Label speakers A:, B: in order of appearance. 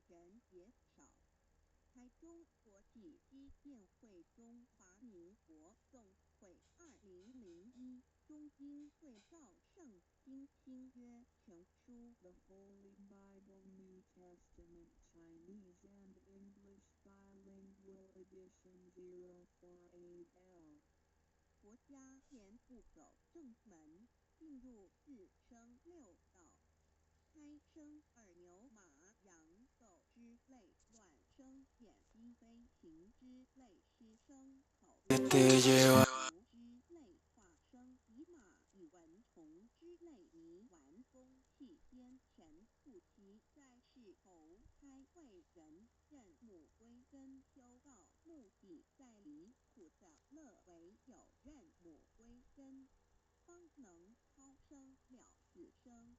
A: 人也少。台中国际击剑会中华民国总会2001中英对照圣经新约全书
B: The Holy Bible New Testament Chinese and English Bilingual Edition 048L
A: 国家前不走正门，进入4生6道，胎生二牛马羊狗之类，卵生简鸡飞禽之类，湿生草之类，化生以马以蚊虫之类，泥丸风气先前不齐，在世投胎为人，认母归根修道，目的在离苦的乐，唯有认母归根，方能超生了死生。